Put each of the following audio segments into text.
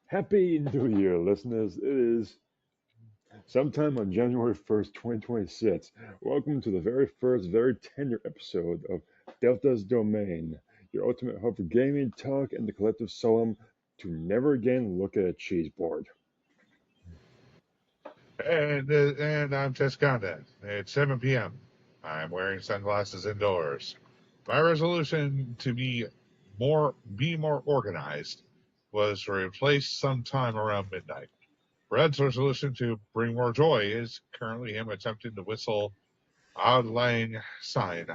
Happy New Year, listeners. It is sometime on January 1st, 2026. Welcome to the very first, very tender episode of Delta's Domain, your ultimate hub for gaming, talk, and the collective solemn to never again look at a cheese board. And I'm Tesconda. It's 7 p.m. I'm wearing sunglasses indoors. My resolution to be more organized was to replace sometime around midnight. Red's resolution to bring more joy is currently him attempting to whistle Odd Lang Syne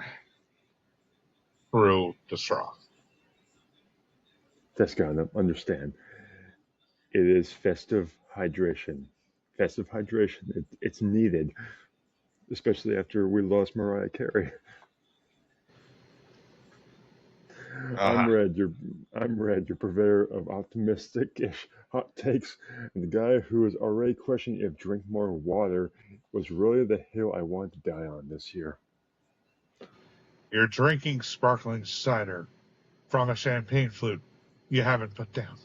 through the straw. Tescana, understand. It is festive hydration. Festive hydration. It's needed, especially after we lost Mariah Carey. Uh, I'm Red, your purveyor of optimistic-ish hot takes, and the guy who is already questioning if drink more water was really the hill I wanted to die on this year. you're drinking sparkling cider from a champagne flute you haven't put down.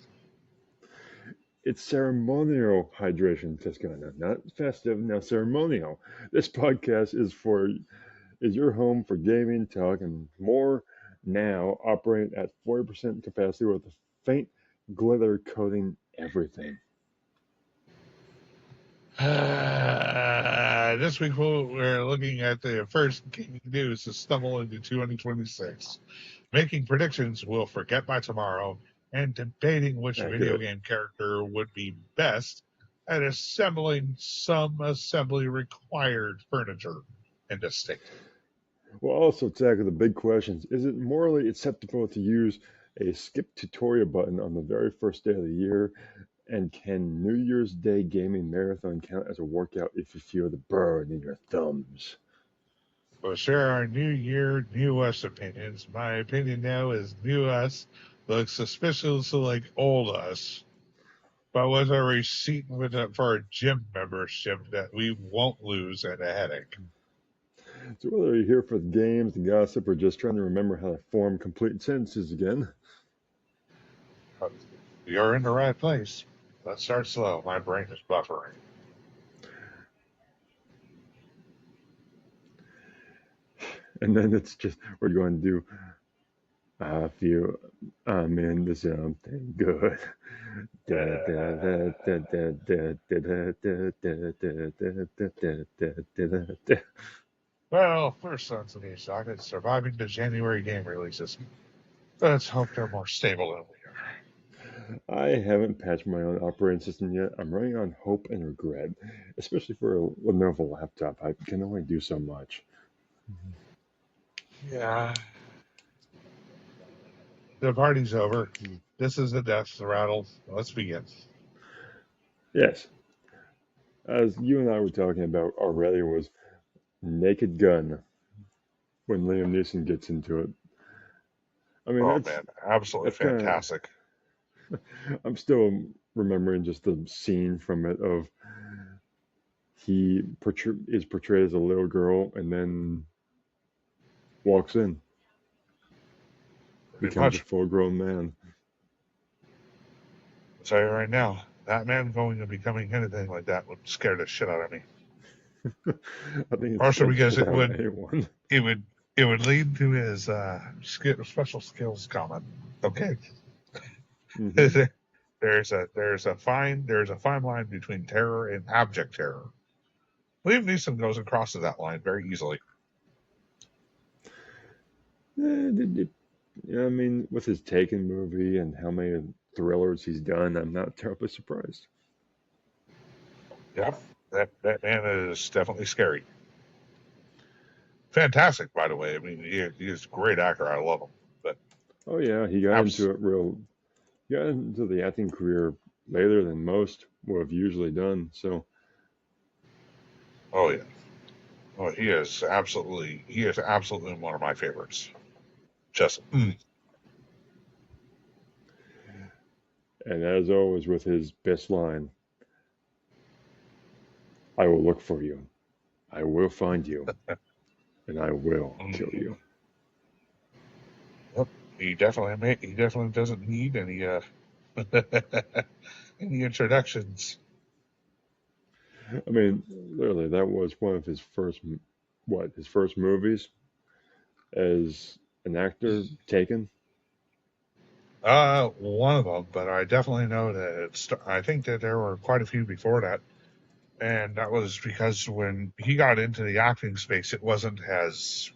It's ceremonial hydration, Toscana, not festive, now ceremonial. This podcast is your home for gaming, talk, and more. Now operating at 40% capacity with a faint glitter coating everything. This week we're looking at the first gaming news to stumble into 2026, making predictions we'll forget by tomorrow, and debating which video Accurate. game character would be best at assembling some assembly required furniture in the state. We'll also tackle the big questions. Is it morally acceptable to use a skip tutorial button on the very first day of the year? And can New Year's Day gaming marathon count as a workout if you feel the burn in your thumbs? We'll share our New Year, New Us opinions. My opinion now is New Us looks suspiciously like old us, but with a receipt for a gym membership that we won't lose and a headache. So whether you're here for the games, the gossip, or just trying to remember how to form complete sentences again, You're in the right place. Let's start slow. My brain is buffering. and then it's just we're going to do I feel I'm into something good. Well, first on today's docket, surviving the January game releases. Let's hope they're more stable than we are. I haven't patched my own operating system yet. I'm running on hope and regret, especially for a Lenovo laptop. I can only do so much. Yeah. The party's over. This is the death rattle. Let's begin. Yes, as you and I were talking about already, was Naked Gun when Liam Neeson gets into it. I mean, Oh man, absolutely that's kind of. fantastic. I'm still remembering just the scene from it of he is portrayed as a little girl and then walks in, Pretty becomes a much. full-grown man. I'll tell you right now, that man going and becoming anything like that would scare the shit out of me. I think it Also, scares the because shit out of anyone. it would lead to his special skills comment. Okay. Mhm. there's a fine line between terror and abject terror. Liam Neeson goes and crosses that line very easily. Yeah, I mean, with his Taken movie and how many thrillers he's done, I'm not terribly surprised. Yep, that man is definitely scary. Fantastic, by the way. I mean, he's a great actor. I love him. But Oh yeah, he got into it real. He got into the acting career later than most would have usually done. So. Oh yeah. Oh, he is absolutely one of my favorites. Just And as always, with his best line, I will look for you. I will find you. And I will kill you. Yep. He definitely doesn't need any Any introductions? I mean, literally, that was one of his first movies as an actor, Taken. One of them, but I definitely know that I think that there were quite a few before that. And that was because when he got into the acting space, it wasn't as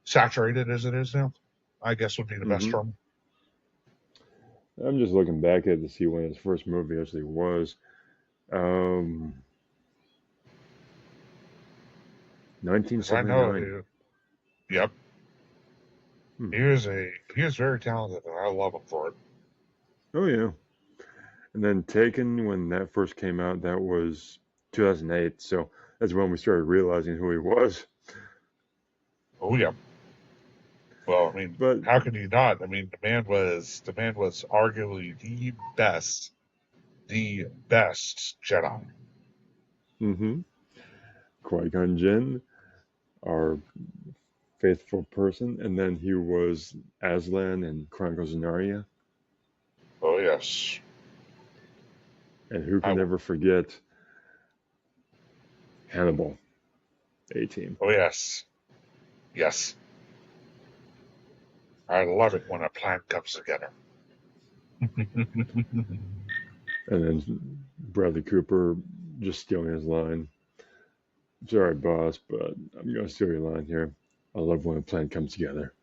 saturated as it is now, I guess would be the best hmm term. I'm just looking back at it to see when his first movie actually was. Um, Because I know 1979. yep, Hmm. he was very talented, and I love him for it. Oh yeah. And then Taken, when that first came out, that was 2008. So that's when we started realizing who he was. Oh yeah. Well, I mean, But how can you not? I mean, the man was arguably the best Jedi. mm-hmm. Qui-Gon Jinn, our faithful person, and then he was Aslan in Chronicles of Narnia. Oh yes, And who I can ever forget Hannibal, A-Team. oh yes, yes. I love it when a plan comes together. And then Bradley Cooper just stealing his line. Sorry, boss, but I'm going to steal your line here. I love when a plan comes together.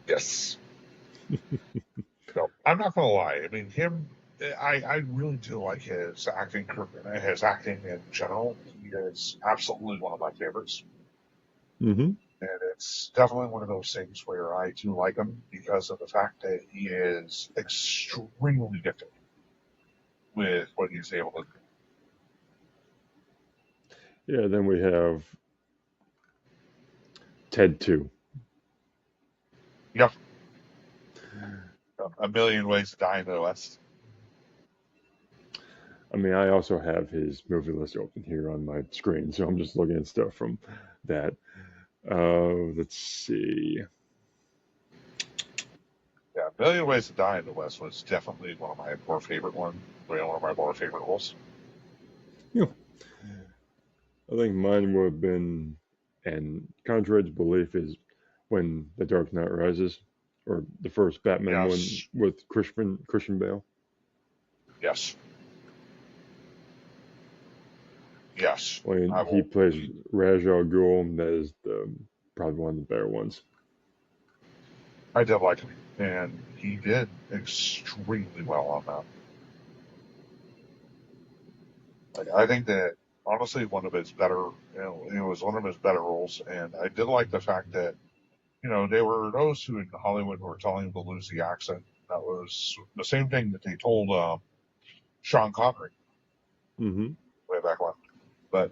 Yes. No, I'm not gonna lie. I mean, I really do like his acting in general. He is absolutely one of my favorites, Mm-hmm. and it's definitely one of those things where I do like him because of the fact that he is extremely gifted with what he's able to do. Yeah, then we have Ted 2. Yep, a million ways to die in the West. I mean, I also have his movie list open here on my screen, so I'm just looking at stuff from that. Let's see. Yeah, a million ways to die in the West was definitely one of my more favorite one of my more favorite roles. Yeah, I think mine would have been, and contrary to belief, is when The Dark Knight Rises, or the first Batman one Yes, with Christian Bale. yes, yes. When I he will. plays Ra's al Ghul, that is probably one of the better ones. I did like him, and he did extremely well on that. Like, I think that honestly, one of his better, it was one of his better roles, and I did like the fact that there were those who in Hollywood were telling him to lose the accent. That was the same thing that they told Sean Connery Mm-hmm. way back when. But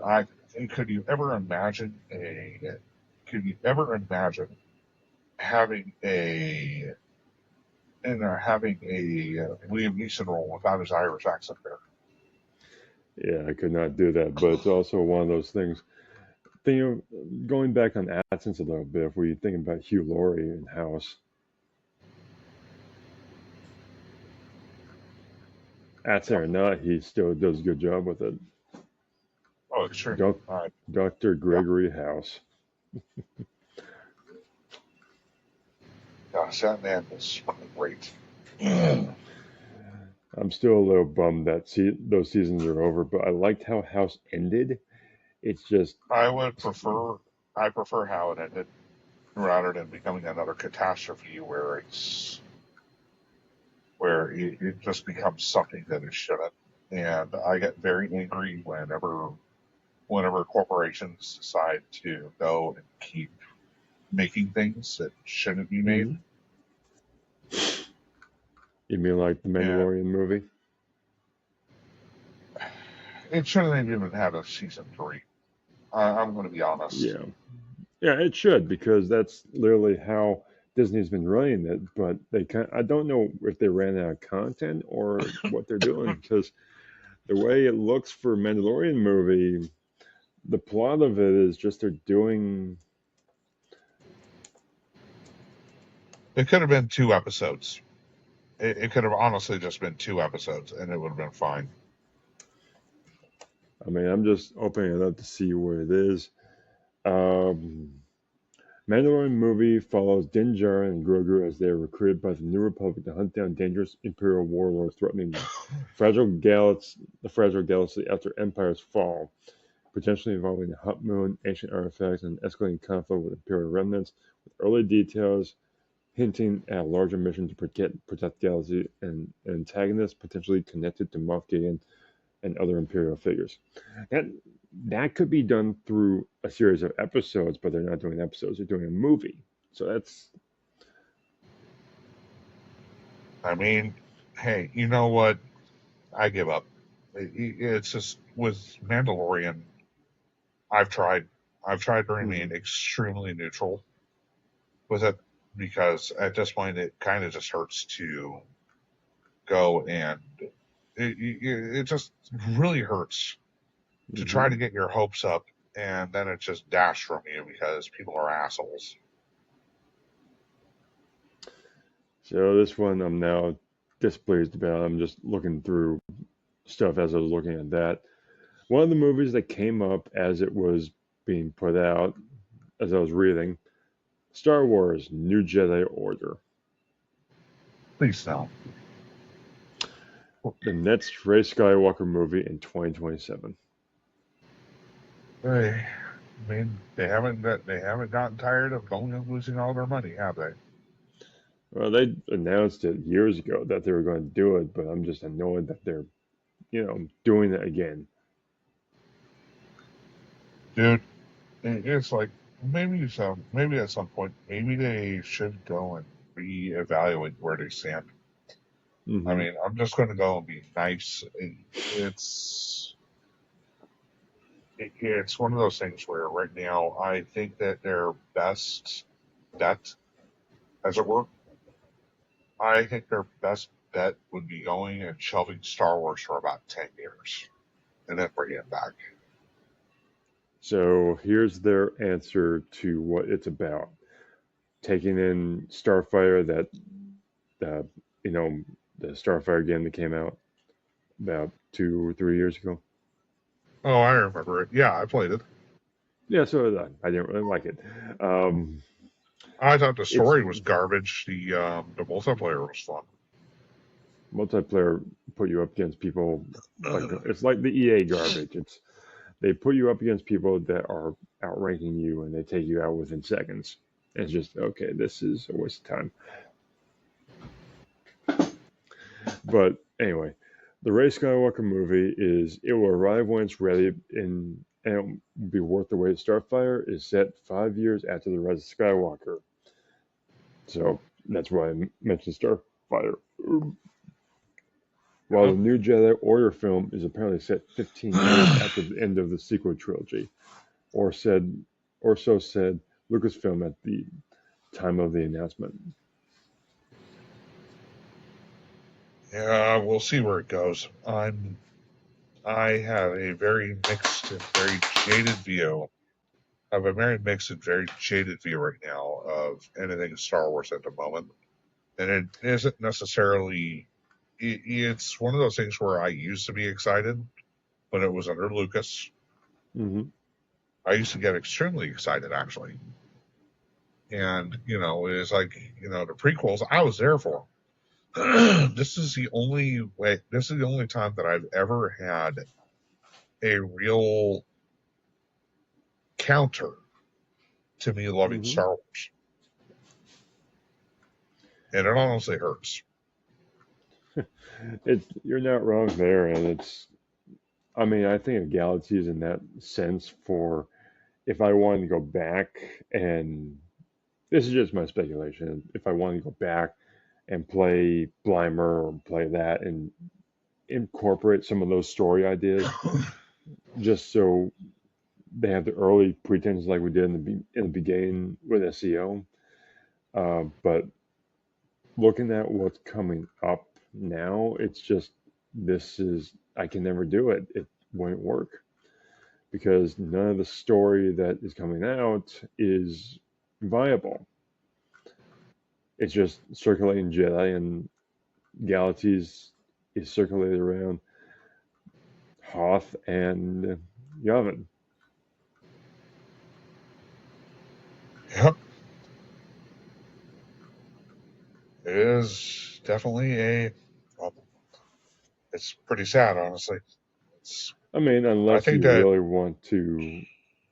could you ever imagine could you ever imagine having having a Liam Neeson role without his Irish accent there? Yeah, I could not do that, but it's also one of those things. Going back on accents a little bit, if we think about Hugh Laurie in House, accent Yep. or not, he still does a good job with it. Oh, extremely. Doc, All right. Dr. Yeah. Gregory House. Gosh, that man was great. I I'm still a little bummed that those seasons are over, but I liked how House ended. It's just, would prefer I prefer how it ended rather than becoming another catastrophe where it just becomes something that it shouldn't. And I get very angry whenever corporations decide to go and keep making things that shouldn't be made. mhm. You mean like the And Mandalorian movie? it shouldn't have even had a season three. I'm going to be honest. Yeah. Yeah, it should because that's literally how Disney's been running it. But I don't know if they ran out of content or what they're doing because the way it looks for Mandalorian movie, the plot of it is just they're doing. It could have been 2 episodes, It could have honestly just been 2 episodes, and it would have been fine. I mean, I'm just opening it up to see what it is. Um, Mandalorian movie follows Din Djarin and Grogu as they are recruited by the New Republic to hunt down dangerous Imperial warlords threatening the fragile galaxy after Empire's fall, potentially involving the Hut Moon, ancient artifacts, and escalating conflict with Imperial remnants, with early details hinting at a larger mission to protect the galaxy and an antagonist potentially connected to Moff Gideon and other Imperial figures. That that could be done through a series of episodes, but they're not doing episodes; they're doing a movie. So that's I mean, hey, you know what? I give up. It's just with Mandalorian. I've tried. I've tried to remain extremely neutral with it because at this point it kind of just hurts to go and it just really hurts to try to get your hopes up and then it's just dashed from you because people are assholes. so. This one I'm now displeased about. I'm just looking through stuff as I was looking at that. One of the movies that came up as it was being put out, as I was reading, Star Wars: New Jedi Order. Please no. The next Rey Skywalker movie in 2027. I mean, they haven't gotten tired of going and losing all their money, have they? Well, they announced it years ago that they were going to do it, but I'm just annoyed that they're, doing it again. Dude, it's like maybe at some point maybe they should go and reevaluate where they stand. I Hmm. mean, I'm just going to go and be nice. It's it's one of those things where right now I think that their best bet, as it were, I think their best bet would be going and shelving Star Wars for about 10 years and then bringing it back. So here's their answer to what it's about. Taking in Starfighter, uh, you know, the Starfighter game that came out about 2 or 3 years ago. Oh, I remember it. Yeah, I played it. Yeah, so did I. I didn't really like it. Um, I thought the it's story was garbage. The multiplayer was fun. multiplayer put you up against people like it's like the EA garbage. It's they put you up against people that are outranking you and they take you out within seconds. And it's just okay. This is a waste of time. But anyway, the Rey Skywalker movie is it will arrive when it's ready and it will be worth the wait. Starfire is set 5 years after the Rise of Skywalker, so that's why I mentioned Starfire. While Yeah. the new Jedi Order film is apparently set 15 years after the end of the sequel trilogy, or said, or so said Lucasfilm at the time of the announcement. Yeah, we'll see where it goes. I have a very mixed and very jaded view. I have a very mixed and very jaded view right now of anything Star Wars at the moment, and it isn't necessarily. It's one of those things where I used to be excited when it was under Lucas. Hmm. I used to get extremely excited actually, and it's like the prequels. I was there for. This is the only way. This is the only time that I've ever had a real counter to me loving Hmm. Star Wars, and it honestly hurts. You're not wrong there, and it's. I mean, I think of galaxies in that sense. For if I wanted to go back, and this is just my speculation, if I wanted to go back and play Blimer or play that and incorporate some of those story ideas, just so they have the early pretensions like we did in the beginning with SEO. But looking at what's coming up now, it's just this is I can never do it. It won't work because none of the story that is coming out is viable. It's just circulating Jedi, and galaxies is circulated around Hoth and Yavin. Yep. It is definitely well, it's pretty sad, honestly. It's, I mean, I unless think you that really want to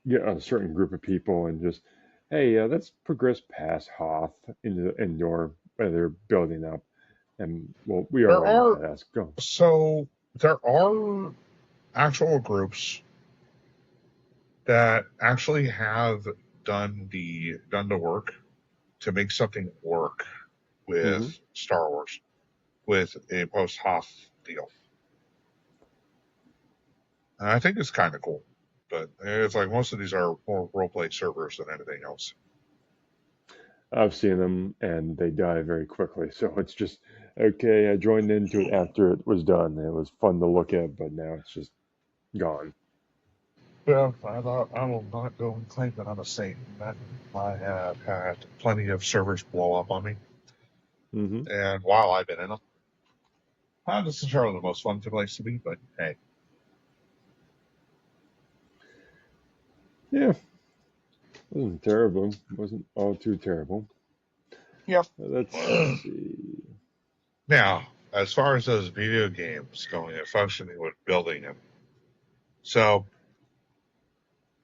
get a certain group of people and just, hey, let's progress past Hoth into the indoor where they're building up. And, well, we there already know are, how that's going. so there are actual groups that actually have done the work to make something work with Hmm. Star Wars with a post Hoth deal. And I think it's kind of cool. But it's like most of these are more role play servers than anything else. I've seen them and they die very quickly. So it's just, okay, I joined into it after it was done. It was fun to look at, but now it's just gone. Well, I will not go and claim that I'm a saint. I have had plenty of servers blow up on me, Hmm. and while I've been in them, not necessarily the most fun place to be, but hey, Yeah, wasn't terrible. Wasn't all too terrible. yep. Let's see. Now, as far as those video games going and functioning with building them, so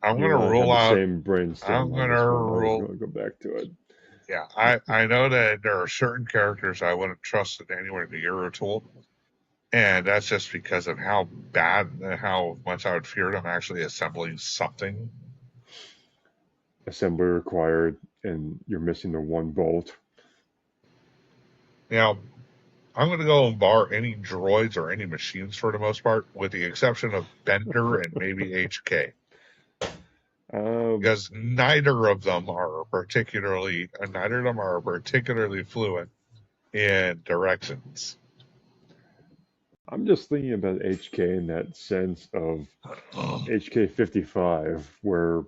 I'm You gonna and I had rule the out. same I'm brainstorm on gonna this one. I was rule. going to go back to it. Yeah, I know that there are certain characters I wouldn't trust it anywhere near a tool, and that's just because of how much I would fear them actually assembling something. Assembly required, and you're missing the one bolt. Now, I'm going to go and bar any droids or any machines for the most part, with the exception of Bender and maybe HK, Um, because neither of them are particularly fluent in directions. I'm just thinking about HK in that sense of HK 55, where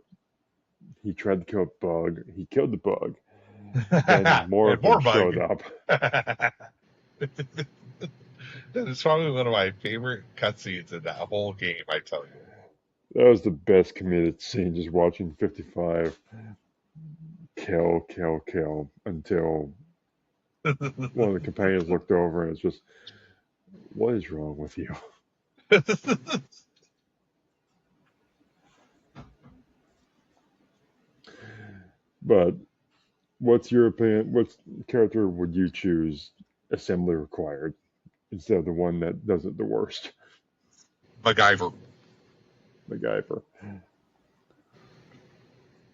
he tried to kill a bug, he killed the bug, then more And of them more showed bug. up. That is probably one of my favorite cutscenes in that whole game, I tell you. That was the best comedic scene, just watching 55 kill, kill, kill until one of the companions looked over and it's just, what is wrong with you? But what's your opinion? What character would you choose assembly required instead of the one that does it the worst? MacGyver. MacGyver.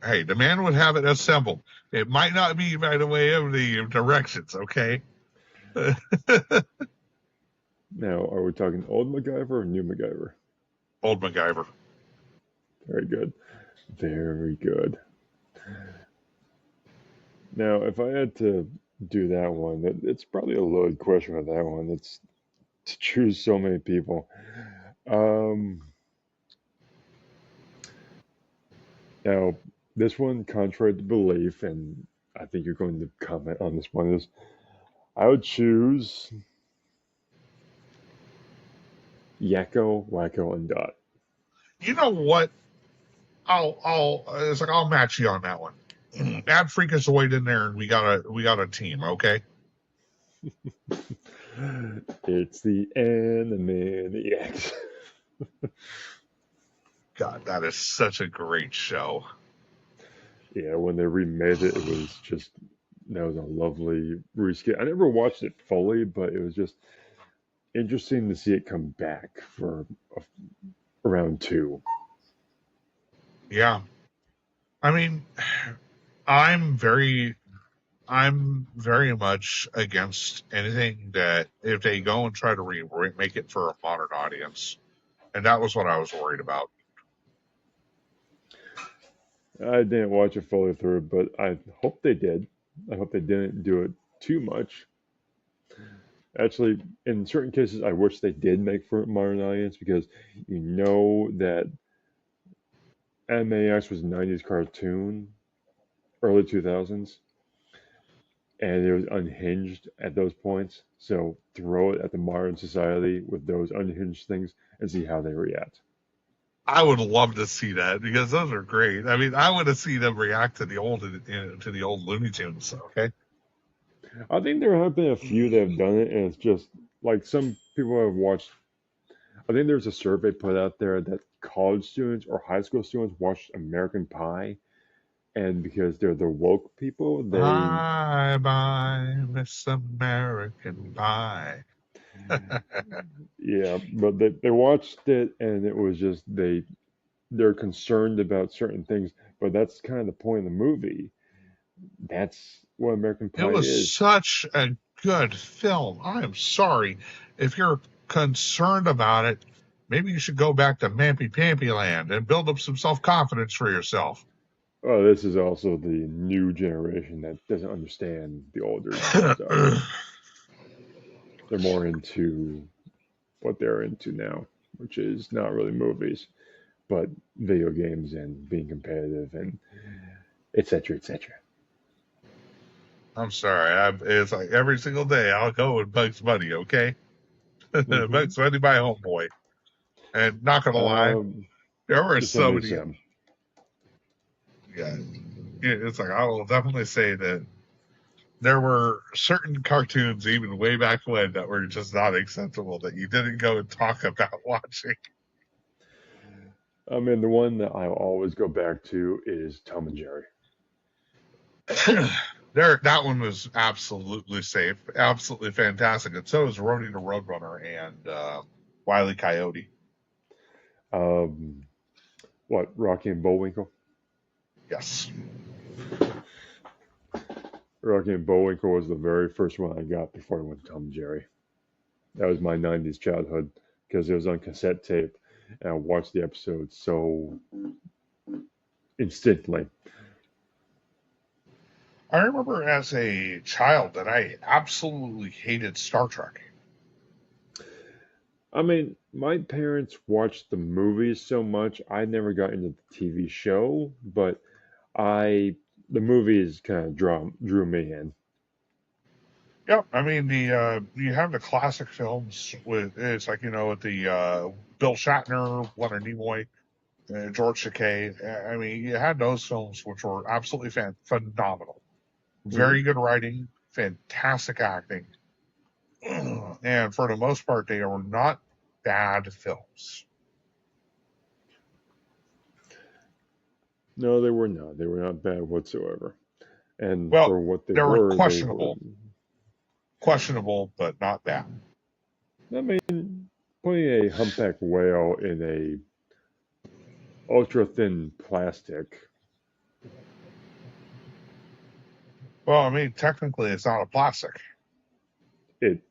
Hey, the man would have it assembled. It might not be by the way of the directions, okay? Now, are we talking old MacGyver or new MacGyver? Old MacGyver. Very good. Very good. Now, if I had to do that one, it's probably a loaded question with that one. It's to choose so many people. Um, Now, this one, contrary to belief, and I think you're going to comment on this one, is I would choose Yakko, Wacko, and Dot. You know what? It's like I'll match you on that one. Add Freakazoid in there, and we got a team, okay? It's the Animaniacs. God, that is such a great show. Yeah, when they remade it, it was just that was a lovely reskin. I never watched it fully, but it was just interesting to see it come back for around two. Yeah, I mean, I'm very I'm very much against anything that if they go and try to make it for a modern audience, and that was what I was worried about. I didn't watch it fully through, but I hope they did. I hope they didn't do it too much. Actually, in certain cases, I wish they did make for a modern audience because you know that Animaniacs was a '90s cartoon, early 2000s, and it was unhinged at those points. So throw it at the modern society with those unhinged things and see how they react. I would love to see that because those are great. I mean, I want to see them react to the old Looney Tunes. Okay. I think there have been a few that have done it, and it's just like some people have watched. I think there's a survey put out there that college students or high school students watch American Pie, and because they're the woke people, they Bye bye, Miss American Pie. yeah, but they watched it, and it was just they're concerned about certain things, but that's kind of the point of the movie. That's what American It Pie was is. such a good film. I am sorry. If you're concerned about it, maybe you should go back to Mampy Pampy Land and build up some self confidence for yourself. Oh, this is also the new generation that doesn't understand the older stuff. They're more into what they're into now, which is not really movies, but video games and being competitive and etc. etc. I'm sorry. It's like every single day I'll go with Bugs Bunny, okay? Mm-hmm. Bugs Bunny, my homeboy. And not going to lie, Um, there were the same so to many. Sam. Yeah, it's like I will definitely say that there were certain cartoons, even way back when, that were just not acceptable that you didn't go and talk about watching. I mean, the one that I always go back to is Tom and Jerry. That one was absolutely safe, absolutely fantastic, and so is Rody the Roadrunner and Wile E. Coyote. Um, what, Rocky and Bullwinkle? Yes. Rocky and Bullwinkle was the very first one I got before I went to Tom and Jerry. That was my 90s childhood because it was on cassette tape and I watched the episode so instantly. I remember as a child that I absolutely hated Star Trek. I mean, my parents watched the movies so much, I never got into the TV show, but I the movies kind of drew me in. Yep, I mean the you have the classic films with it's like with the Bill Shatner, Leonard Nimoy, George Takei. I mean you had those films which were absolutely phenomenal, Hmm. very good writing, fantastic acting, and for the most part they were not bad films. No, they were not. They were not bad whatsoever. And Well, for what they were they were. questionable, but not bad. I mean, putting a humpback whale in a ultra thin plastic. Well, I mean technically it's not a plastic.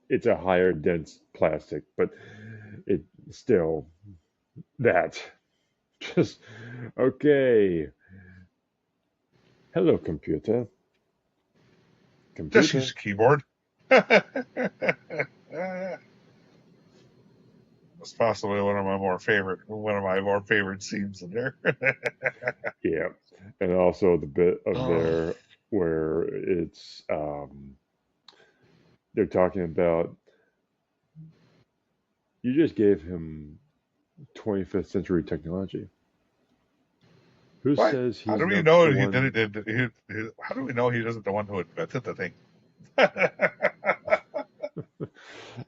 It's a higher dense plastic, but it still that just okay. Hello, computer. Just use Computer. a keyboard. That's possibly one of my more favorite scenes in there. Yeah, and also the bit of Oh, there where it's they're talking about you just gave him 25th century technology. Who what? says How he's do we not know the he one? did it? How do we know he isn't the one who invented the thing?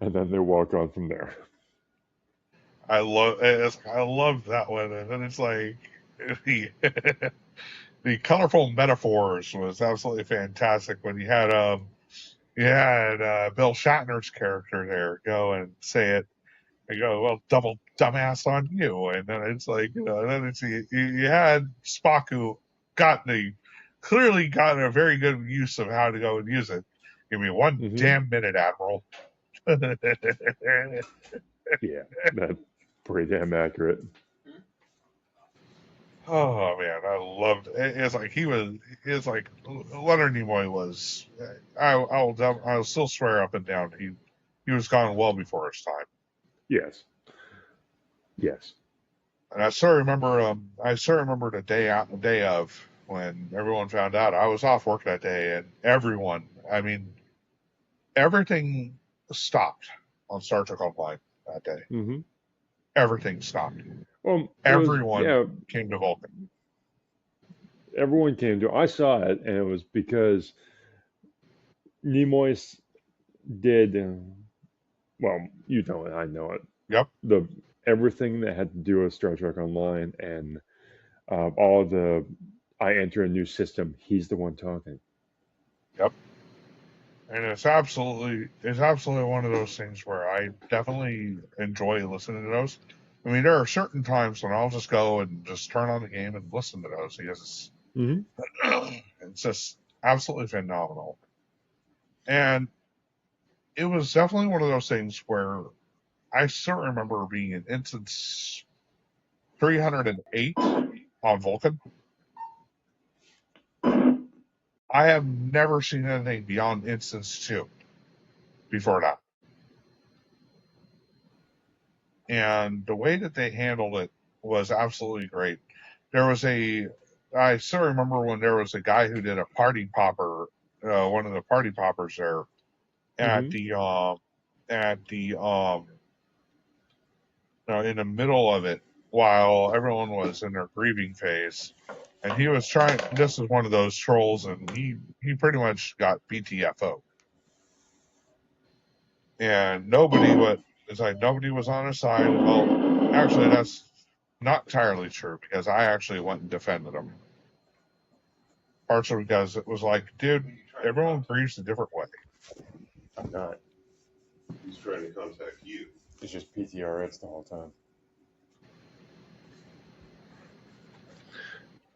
And then they walk on from there. I love that one, and then it's like the the colorful metaphors was absolutely fantastic when you had Bill Shatner's character there go and say it. I go, well, double dumbass on you. And then it's like, and then you had Spock who got the clearly got a very good use of how to go and use it. Give me one Hmm. damn minute, Admiral. Yeah, that's pretty damn accurate. Oh man, I loved it. It's like it's like Leonard Nimoy was. I'll still swear up and down he was gone well before his time. Yes, yes. And I still remember the day of when everyone found out. I was off work that day, and everyone I mean, everything stopped on Star Trek Online that day. Mm-hmm. Everything stopped. Well, Everyone came to Vulcan. everyone came to. I saw it, and it was because Nimoy did. Well, you know it. I know it. Yep. The everything that had to do with Star Trek Online and all the I enter a new system. He's the one talking. Yep. And it's absolutely one of those things where I definitely enjoy listening to those. I mean, there are certain times when I'll just go and just turn on the game and listen to those because it's just absolutely phenomenal. And it was definitely one of those things where I still remember being in instance 308 on Vulcan. I have never seen anything beyond instance 2 before that. And the way that they handled it was absolutely great. I still remember when there was a guy who did a party popper, one of the party poppers there at in the middle of it while everyone was in their grieving phase. And he was trying, this is one of those trolls, and he pretty much got BTFO. And nobody was on his side. Well, actually, that's not entirely true because I actually went and defended him. Partially because it was like, dude, everyone grieves a different way. I'm not. He's trying to contact you. It's just PTRS the whole time.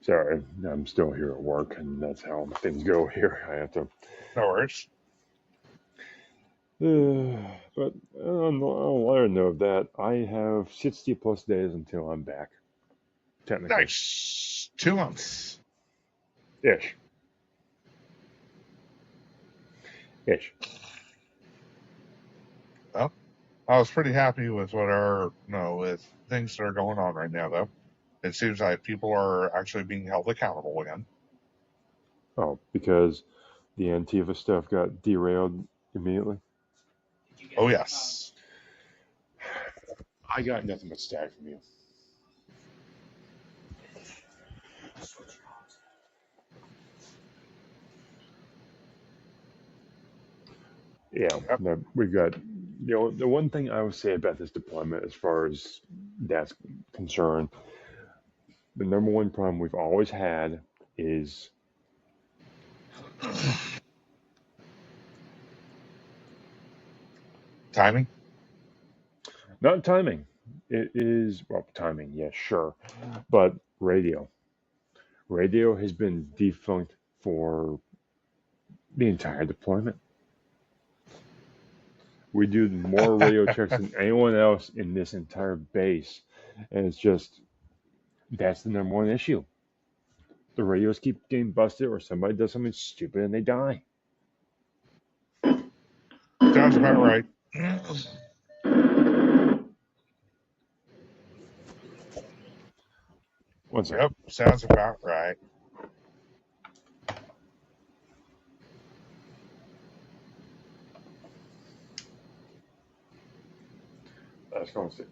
Sorry, I'm still here at work, and that's how things go here. I have to. No worries. But on a lighter note of that, I have 60 plus days until I'm back. Technically. Nice. 2 months. Ish. Well, I was pretty happy with with things that are going on right now, though. It seems like people are actually being held accountable again. Oh, because the Antifa stuff got derailed immediately? Oh, yes. I got nothing but stag from you. Yeah, yep. We've got the one thing I would say about this deployment, as far as that's concerned, the number one problem we've always had is timing. Not timing. It is timing. Yes, sure, but radio. Radio has been defunct for the entire deployment. We do more radio checks than anyone else in this entire base. And it's just, that's the number one issue. The radios keep getting busted, or somebody does something stupid and they die. Sounds about right. One second. Yep, sounds about right. Let's go and see.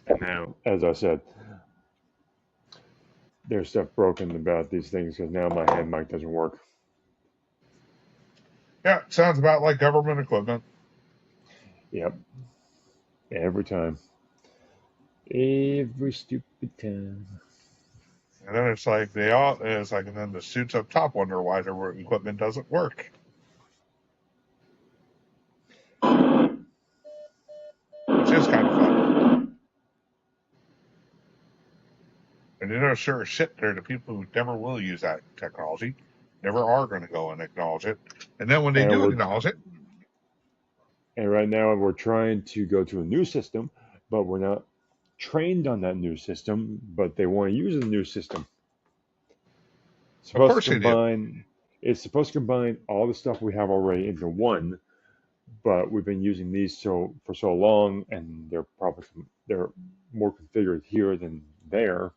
And now, as I said, there's stuff broken about these things because now my hand mic doesn't work. Yeah, sounds about like government equipment. Yep. Every time. Every stupid time. And then it's like and then the suits up top wonder why their equipment doesn't work. Which is kind of fun. And sure as shit, they're the people who never will use that technology, never are going to go and acknowledge it. And then when they do acknowledge it. And right now we're trying to go to a new system, but we're not trained on that new system, but they want to use the new system. It's supposed to combine all the stuff we have already into one, but we've been using these for so long, and they're more configured here than there.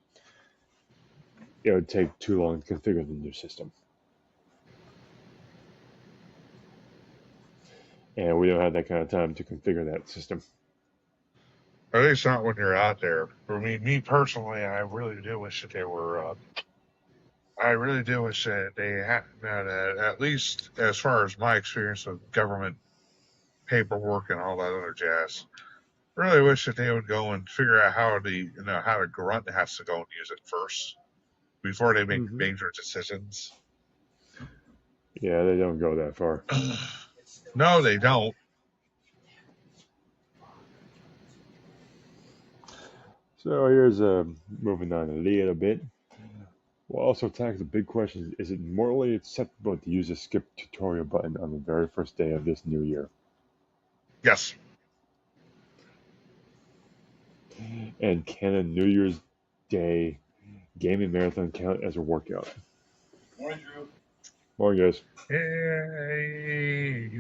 would take too long to configure the new system. And we don't have that kind of time to configure that system. At least not when you're out there. For me personally, I really do wish that they were. I really do wish that they had at least as far as my experience with government paperwork and all that other jazz. Really wish that they would go and figure out how the grunt has to go and use it first before they make major decisions. Yeah, they don't go that far. No, they don't. So here's moving on a little bit. We'll also tackle the big question: is it morally acceptable to use a skip tutorial button on the very first day of this new year? Yes. And can a New Year's Day gaming marathon count as a workout? Morning, Drew. Morning, guys. Hey.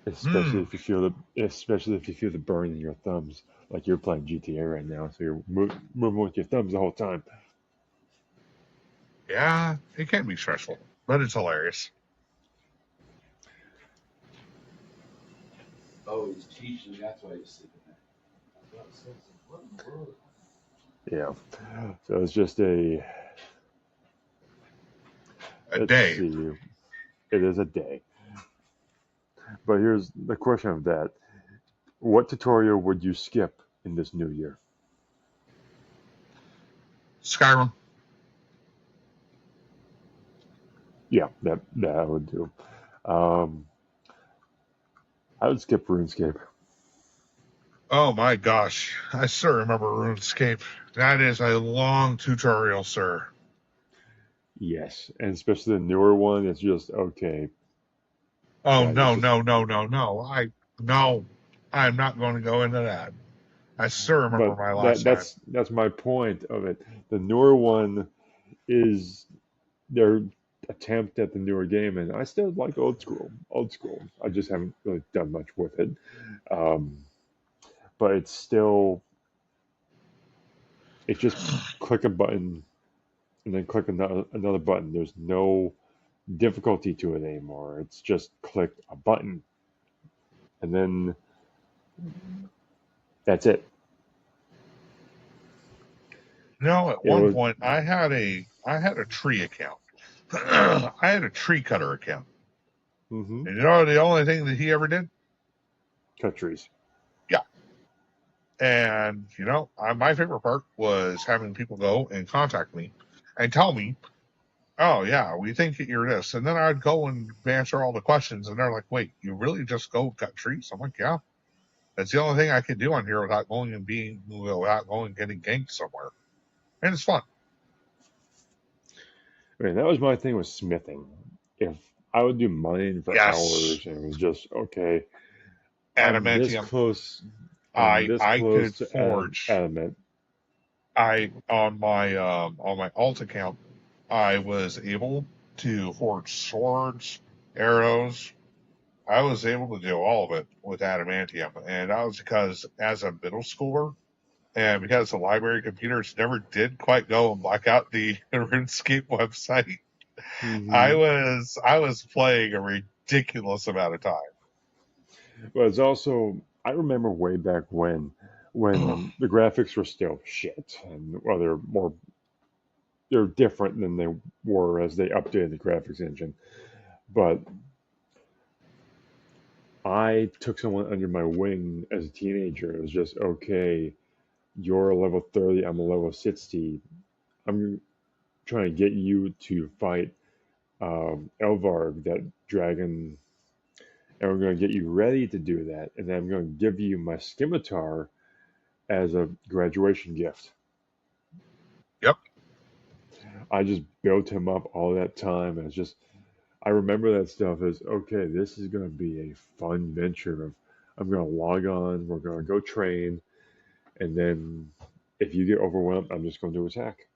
Especially if you feel the burn in your thumbs, like you're playing GTA right now, so you're moving with your thumbs the whole time. Yeah, it can be stressful, but it's hilarious. Oh, he's teaching. That's why he's sleeping there. Yeah. So it's just a day. See. It is a day. But here's the question of that. What tutorial would you skip in this new year? Skyrim. Yeah, that I would do. I would skip RuneScape. Oh my gosh, I still remember RuneScape. That is a long tutorial, sir. Yes, and especially the newer one, it's just okay. Oh no. I'm not going to go into that. I still remember my last time. That's my point of it. The newer one is their attempt at the newer game, and I still like old school. I just haven't really done much with it. But it's just click a button and then click another button. There's no difficulty to it anymore. It's just click a button, and then that's it. At one point I had a tree account. I had a tree cutter account. Mm-hmm. And you know the only thing that he ever did? Cut trees. Yeah. And my favorite part was having people go and contact me and tell me, oh yeah, we think that you're this. And then I'd go and answer all the questions, and they're like, wait, you really just go cut trees? I'm like, yeah. That's the only thing I can do on here without going and getting ganked somewhere. And it's fun. I mean, that was my thing with smithing. If I would do mining for hours, and it was just okay. Adamantium. I'm this close. I could forge adamant. On my alt account, I was able to forge swords, arrows. I was able to do all of it with adamantium, and that was because as a middle schooler, and because the library computers never did quite go and black out the RuneScape website, I was playing a ridiculous amount of time. But it's also, I remember way back when the graphics were still shit, and they're different than they were as they updated the graphics engine. But I took someone under my wing as a teenager. It was just, okay, you're a level 30, I'm a level 60. I'm trying to get you to fight Elvarg, that dragon, and we're going to get you ready to do that. And then I'm going to give you my scimitar as a graduation gift. Yep. I just built him up all that time, and it's just, I remember that stuff as, okay, this is going to be a fun venture of, I'm going to log on, we're going to go train, and then if you get overwhelmed, I'm just going to attack.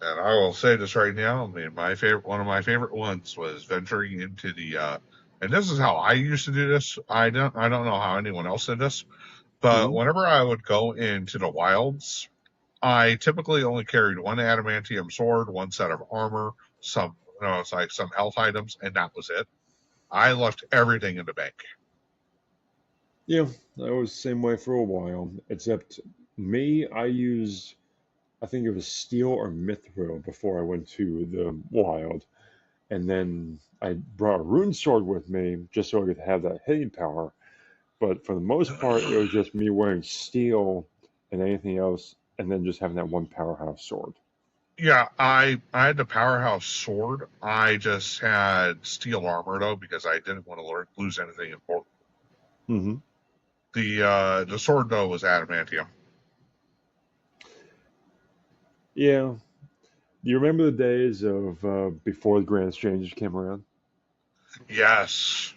And I will say this right now, one of my favorite ones was venturing into the, and this is how I used to do this. I don't know how anyone else did this, But Hmm. whenever I would go into the wilds, I typically only carried one adamantium sword, one set of armor, some it's like some health items, and that was it. I left everything in the bank. Yeah, I was the same way for a while. Except me, I think it was steel or mithril before I went to the wild. And then I brought a rune sword with me just so I could have that hitting power. But for the most part, it was just me wearing steel and anything else, and then just having that one powerhouse sword. Yeah, I had the powerhouse sword. I just had steel armor though because I didn't want to lose anything important. Hmm. The sword though was adamantium. Yeah. Do you remember the days of before the Grand Exchange came around? Yes.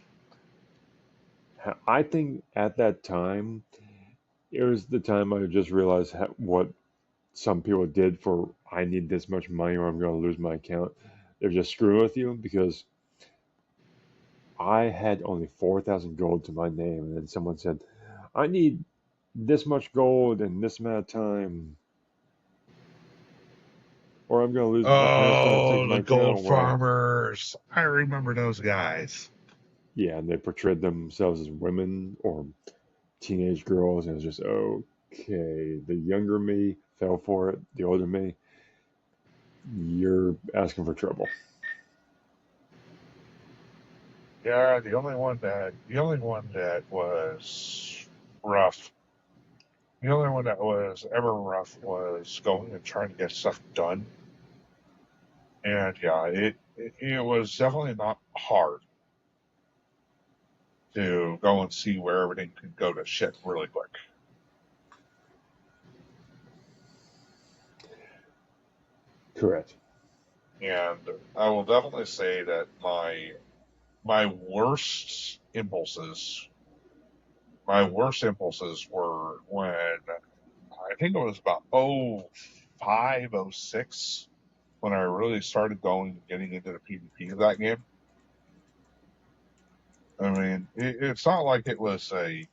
I think at that time, it was the time I just realized what some people did for I need this much money or I'm going to lose my account. They're just screwing with you because I had only 4,000 gold to my name, and then someone said, I need this much gold in this amount of time, or I'm going to lose, my parents are going to take Oh, my the account gold away. farmers. I remember those guys. Yeah, and they portrayed themselves as women or teenage girls, and it was just, okay, the younger me fell for it, the older me, you're asking for trouble. Yeah, the only one that was rough. The only one that was ever rough was going and trying to get stuff done. And yeah, it was definitely not hard to go and see where everything could go to shit really quick. Correct. And I will definitely say that my worst impulses were when I think it was about 05, 06 when I really started getting into the PvP of that game. I mean, it's not like it was like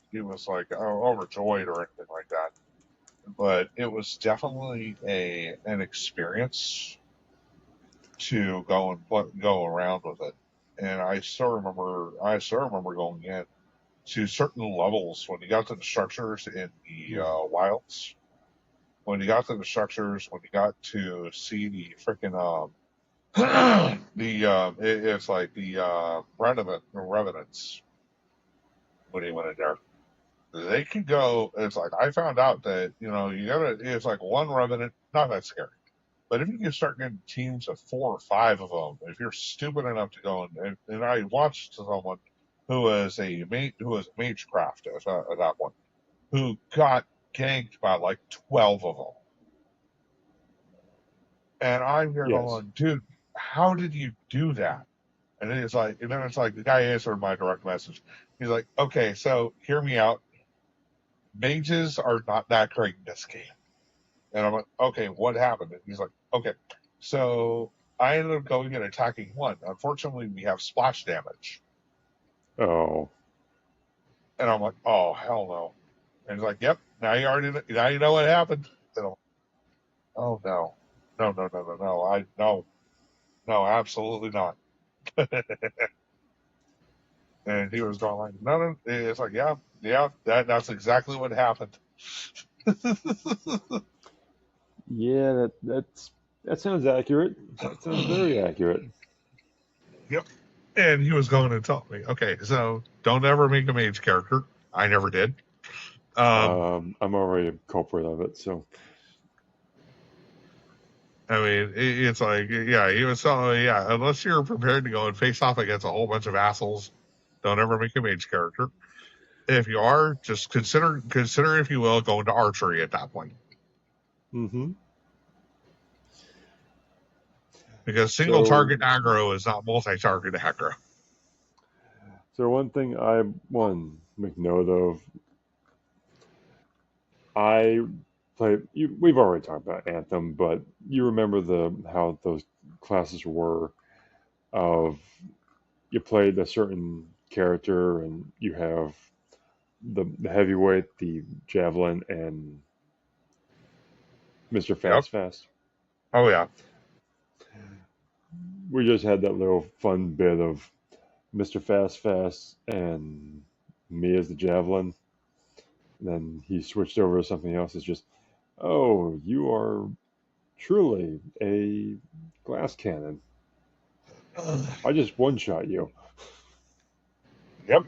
overjoyed or anything like that, but it was definitely an experience to go around with it. And I still remember going in to certain levels when you got to the structures in the Hmm. wilds. When you got to the structures, when you got to see the freaking it's like the revenants when he went in there. They could go. It's like I found out that you gotta. It's like one revenant, not that scary. But if you can start getting teams of 4 or 5 of them, if you're stupid enough to go and I watched someone who was magecraft at that one who got ganked by like 12 of them, and I'm here Yes. going, dude, how did you do that? And then it's like the guy answered my direct message. He's like, okay, so hear me out. Mages are not that great in this game. And I'm like, okay, what happened? And he's like, okay, so I ended up going and attacking one. Unfortunately, we have splash damage. Oh, And I'm like, oh, hell no. And he's like, yep, now you know what happened. And I'm like, oh, no. No, no, no, no, no. No, absolutely not. And he was going like, no, no. It's like, yeah, that's exactly what happened. yeah, that sounds accurate. That sounds very accurate. Yep. And he was going to tell me, okay, so don't ever make a mage character. I never did. Um, I'm already a culprit of it, so I mean, it's like, yeah, he was telling me, yeah, unless you're prepared to go and face off against a whole bunch of assholes, don't ever make a mage character. If you are, just consider if you will going to archery at that point, hmm. because single So target aggro is not multi-target aggro. so one thing I want to make note of, I play. We've already talked about Anthem, but you remember the how those classes were of you played a certain character and you have the heavyweight, the javelin, and Mr. Yep. Fast. Oh yeah. We just had that little fun bit of Mr. Fast and me as the javelin. And then he switched over to something else. It's just, oh, you are truly a glass cannon. I just one shot you. Yep.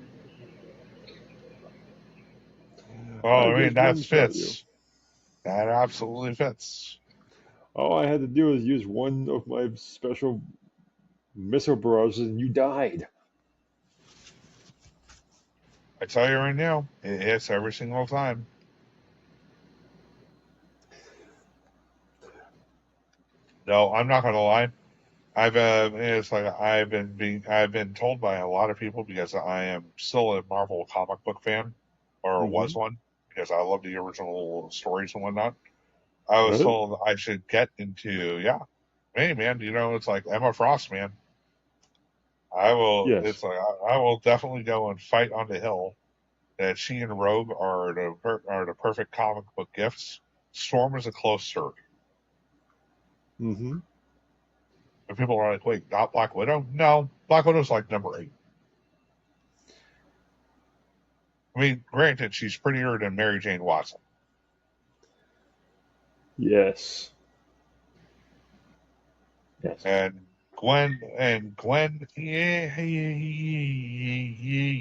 Well, I I mean just one that shot you. fits. That absolutely fits. All I had to do was use one of my special missile barrages and you died. I tell you right now, it hits every single time. No, I'm not gonna lie. It's like I've been told by a lot of people because I am still a Marvel comic book fan, or Mm-hmm. was one, because I love the original stories and whatnot. I was Really? told I should get into, yeah. Hey man, it's like Emma Frost, man. I will. Yes. It's like I will definitely go and fight on the hill. That she and Rogue are the perfect comic book gifts. Storm is a close third. Mm-hmm. And people are like, wait, not Black Widow? No, Black Widow's like number 8. I mean, granted, she's prettier than Mary Jane Watson. Yes. Yes. And Gwen, yeah,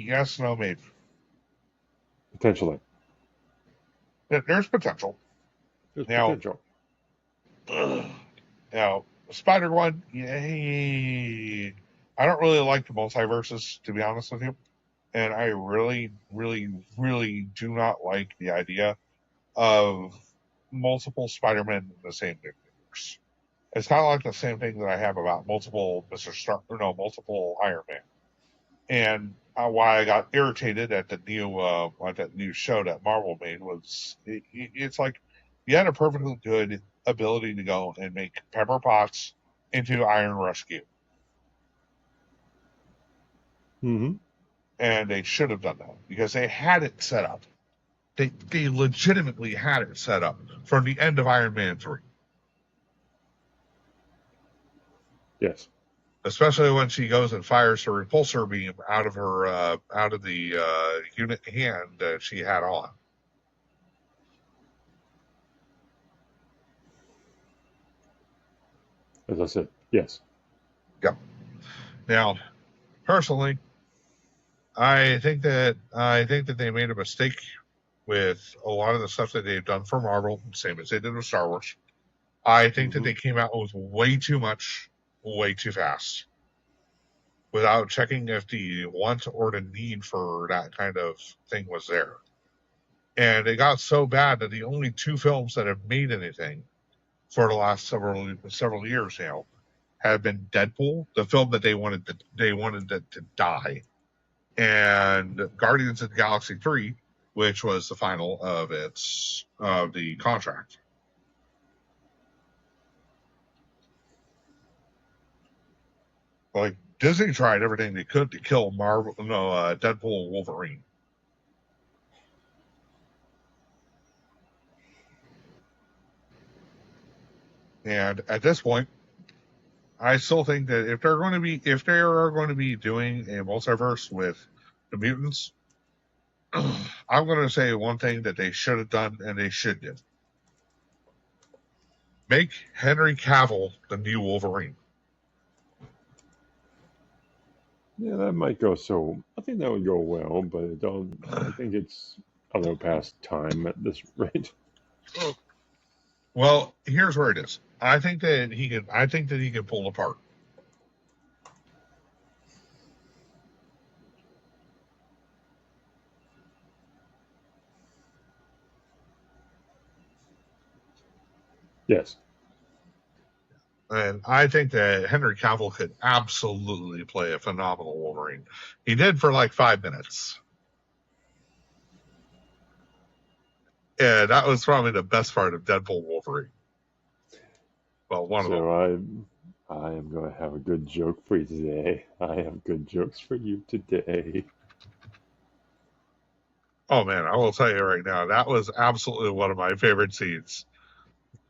yes, no, maybe. Potentially. There's potential. There's Now, potential. now, Spider-Gwen, yeah, I don't really like the multiverses, to be honest with you. And I really, really, really do not like the idea of multiple Spider-Men in the same universe. It's kind of like the same thing that I have about multiple multiple Iron Man. And why I got irritated at the new show that Marvel made was it's like you had a perfectly good ability to go and make Pepper Potts into Iron Rescue, Mm-hmm. and they should have done that because they had it set up. They legitimately had it set up from the end of Iron Man 3. Yes. Especially when she goes and fires her repulsor beam out of the unit hand that she had on. As I said, yes. Yep. Now, personally, I think that they made a mistake with a lot of the stuff that they've done for Marvel, same as they did with Star Wars. I think that Mm-hmm. they came out with way too much, way too fast, without checking if the want or the need for that kind of thing was there. And it got so bad that the only 2 films that have made anything for the last several years now have been Deadpool, the film that they wanted it to die, and Guardians of the Galaxy 3, which was the final of the contract. Like Disney tried everything they could to kill Deadpool and Wolverine. And at this point, I still think that if they are going to be doing a multiverse with the mutants, I'm going to say one thing that they should have done and they should do. Make Henry Cavill the new Wolverine. Yeah, that might go so. I think that would go well, but I think it's a little past time at this rate. Well, here's where it is. I think that he can pull apart. Yes. And I think that Henry Cavill could absolutely play a phenomenal Wolverine. He did for like 5 minutes. And that was probably the best part of Deadpool Wolverine. Well, one of them. I am going to have a good joke for you today. I have good jokes for you today. Oh man, I will tell you right now, that was absolutely one of my favorite scenes.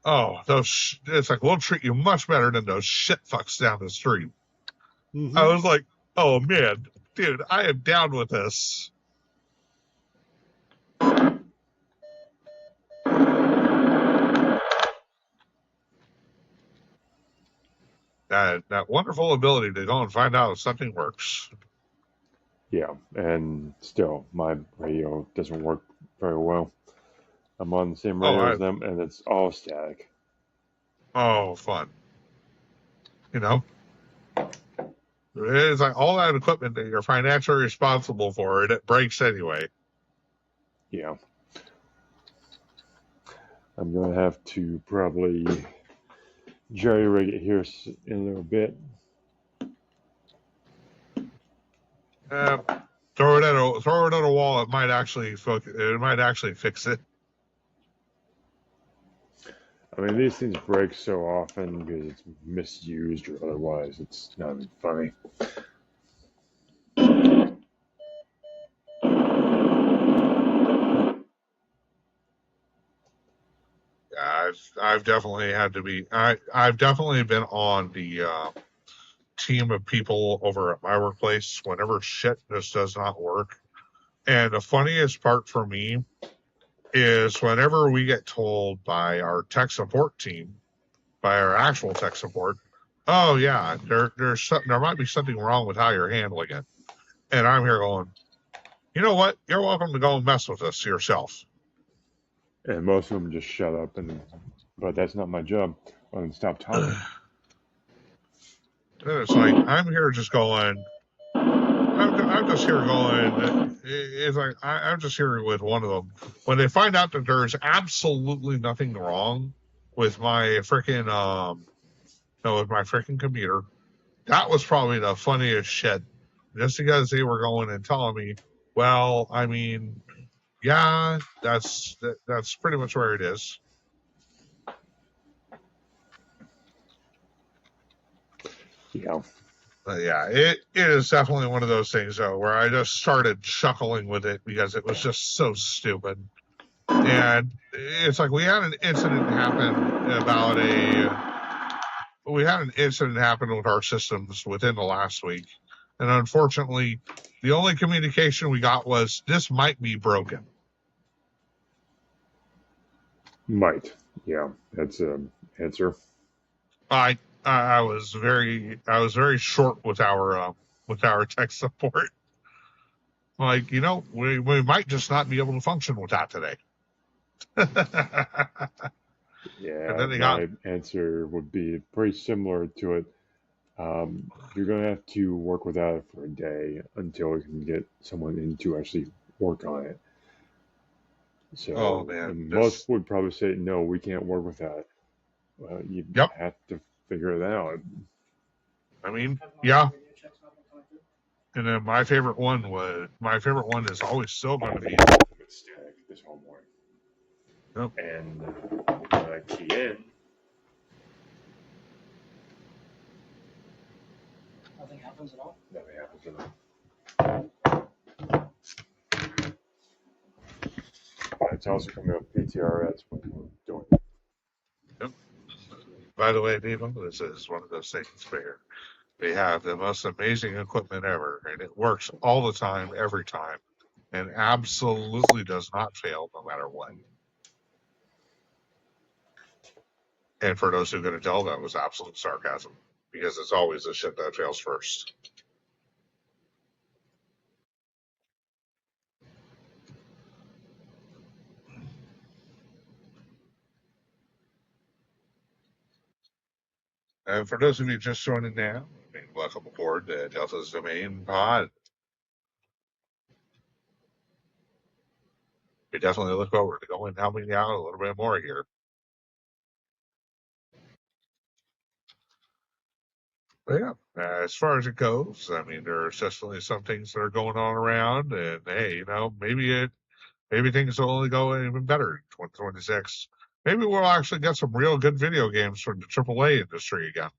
Oh, it's like, we'll treat you much better than those shit fucks down the street. I was like, oh man, dude, I am down with this. That wonderful ability to go and find out if something works. Yeah, and still, my radio doesn't work very well. I'm on the same radio as them, and it's all static. Oh, fun. You know, it's like all that equipment that you're financially responsible for, and it breaks anyway. Yeah. I'm going to have to probably jerry-rig it here in a little bit. Throw it at a wall. It might actually fix it. I mean, these things break so often because it's misused or otherwise. It's not even funny. Yeah, I've definitely had to be. I've definitely been on the team of people over at my workplace whenever shit just does not work. And the funniest part for me is whenever we get told by our tech support team, by our actual tech support, oh yeah, there might be something wrong with how you're handling it. And I'm here going, you know what? You're welcome to go and mess with us yourself. And most of them just shut up, but that's not my job. Well, stop talking. It's like, I'm here just going, I'm just here going, it's like, I'm just here with one of them. When they find out that there's absolutely nothing wrong with my freaking, with my freaking computer, that was probably the funniest shit. Just because they were going and telling me, well, I mean, yeah, that's pretty much where it is. Yeah. Yeah, it is definitely one of those things though where I just started chuckling with it because it was just so stupid. And it's like we had an incident happen with our systems within the last week. And unfortunately, the only communication we got was, this might be broken. Might. Yeah, that's an answer. I was very short with our tech support. Like, we might just not be able to function with that today. Yeah, And then my answer would be pretty similar to it. You're going to have to work without it for a day until we can get someone in to actually work on it. So, oh man, most would probably say, no, we can't work without it. You have to figure it out. I mean, yeah. And then my favorite one is always still going to be static this whole morning. Yep. And when I key in, nothing happens at all. Nothing happens at all. But it's also coming up PTRS when we're doing it. Yep. By the way, Dave, this is one of those things where they have the most amazing equipment ever, and it works all the time, every time, and absolutely does not fail no matter what. And for those who couldn't tell, that was absolute sarcasm, because it's always the shit that fails first. And for those of you just joining now, welcome aboard Delta's Domain Pod. We definitely look forward to going helping you out a little bit more here. But yeah, as far as it goes, I mean, there's definitely some things that are going on around, and hey, maybe things will only go even better in 2026. Maybe we'll actually get some real good video games from the AAA industry again.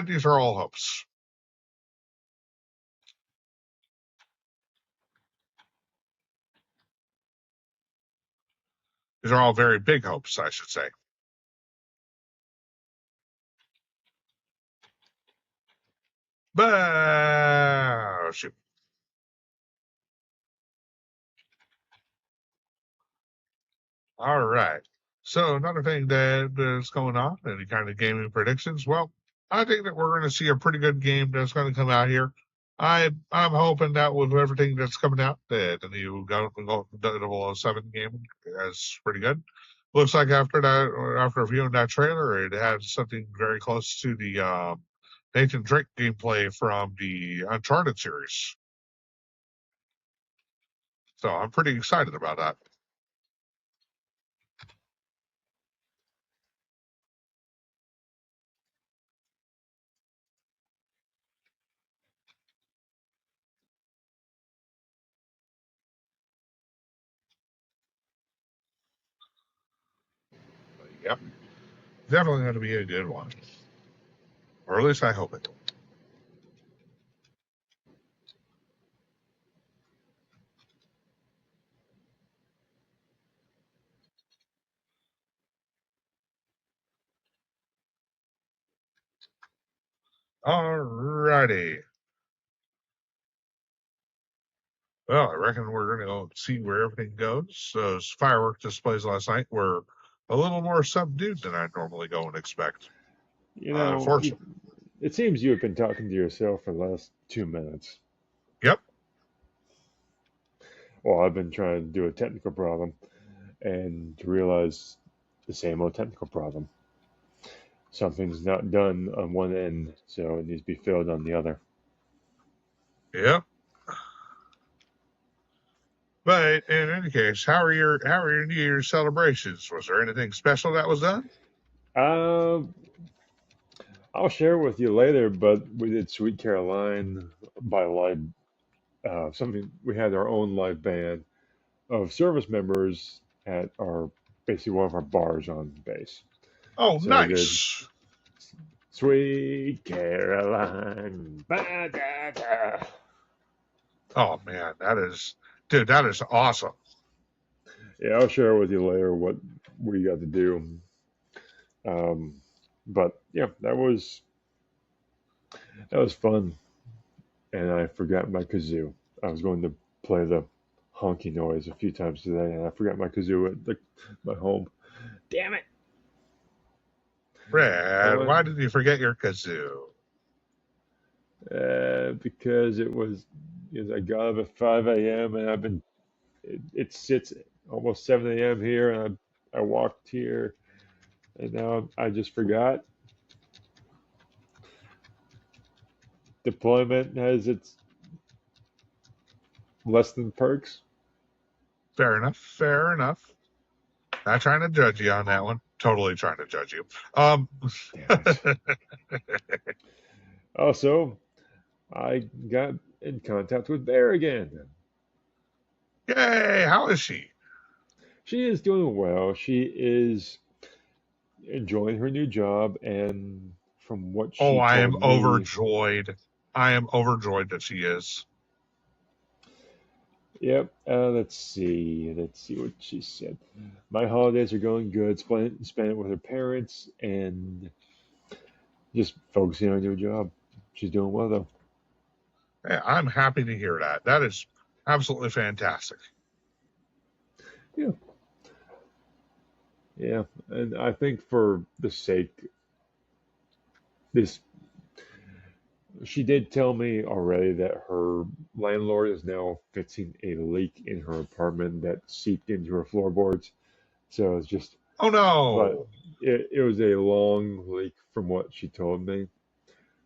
These are all hopes. These are all very big hopes, I should say. But, oh, shoot. All right. So another thing that is going on, any kind of gaming predictions? Well, I think that we're going to see a pretty good game that's going to come out here. I'm hoping that with everything that's coming out, that the new 007 game is pretty good. Looks like after viewing that trailer, it had something very close to the Nathan Drake gameplay from the Uncharted series. So I'm pretty excited about that. Yep. Definitely going to be a good one. Or at least I hope it. Alrighty. Well, I reckon we're going to go see where everything goes. Those fireworks displays last night were a little more subdued than I normally go and expect. You know, Unfortunately. it seems you have been talking to yourself for the last 2 minutes. Yep. Well, I've been trying to do a technical problem and to realize the same old technical problem. Something's not done on one end, so it needs to be filled on the other. Yep. But in any case, how are your New Year's celebrations? Was there anything special that was done? I'll share with you later, but we did Sweet Caroline by live. Something we had our own live band of service members at our basically one of our bars on base. Oh, So we did nice. Sweet Caroline. Ba-da-da. Oh man, that is awesome. Yeah, I'll share with you later what we got to do. But yeah, that was fun, and I forgot my kazoo. I was going to play the honky noise a few times today, and I forgot my kazoo at my home. Damn it! Brad, why did you forget your kazoo? Because I got up at 5 a.m. and I've been. It sits almost 7 a.m. here, and I walked here, and now I just forgot. Deployment has its less than perks. Fair enough. Fair enough. Not trying to judge you on that one. Totally trying to judge you. Damn it. Also, I got in contact with Bear again. Yay! How is she? She is doing well. She is enjoying her new job, and from what she I am told me, overjoyed. I am overjoyed that she is. Yep. Let's see. Let's see what she said. My holidays are going good. Spend it with her parents and just focusing on a new job. She's doing well though. Hey, I'm happy to hear that. That is absolutely fantastic. Yeah. Yeah, and I think for the sake this she did tell me already that her landlord is now fixing a leak in her apartment that seeped into her floorboards. So it's just, Oh no! but it was a long leak from what she told me.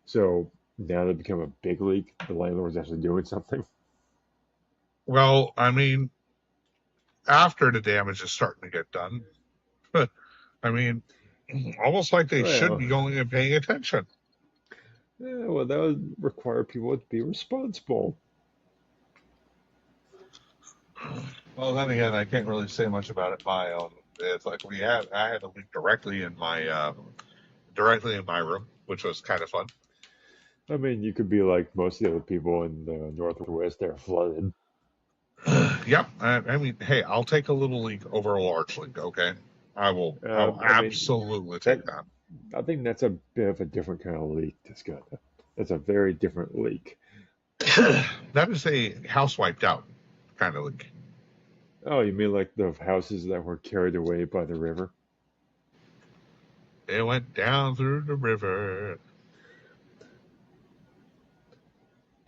So now that it become a big leak, the landlord's actually doing something. Well, I mean, after the damage is starting to get done, I mean, almost like they should be going and paying attention. Yeah, well, that would require people to be responsible. Well, then again, I can't really say much about it. It's like I had a leak directly in my room, which was kind of fun. I mean, you could be like most of the other people in the Northwest, they're flooded. Yep. I mean, hey, I'll take a little leak over a large leak. Okay, I will I mean, absolutely that take that. I think that's a bit of a different kind of leak, Tiscata. It's a very different leak. That is a house wiped out kind of leak. Oh, you mean like the houses that were carried away by the river? It went down through the river.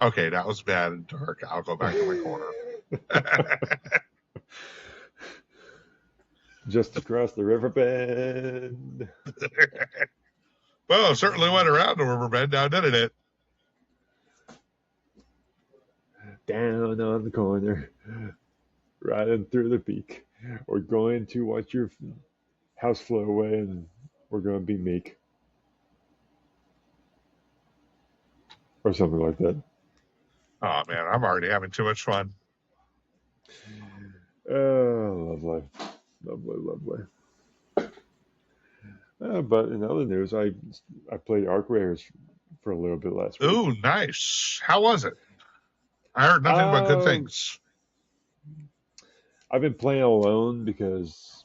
Okay, that was bad and dark. I'll go back to my corner. Just across the river bend. Well, it certainly went around the riverbed now, didn't it? Down on the corner, riding through the peak. We're going to watch your house flow away, and we're going to be meek. Or something like that. Oh, man, I'm already having too much fun. Oh, lovely. Lovely, lovely. But in other news, I played Arc Raiders for a little bit last week. Ooh, nice. How was it? I heard nothing but good things. I've been playing alone because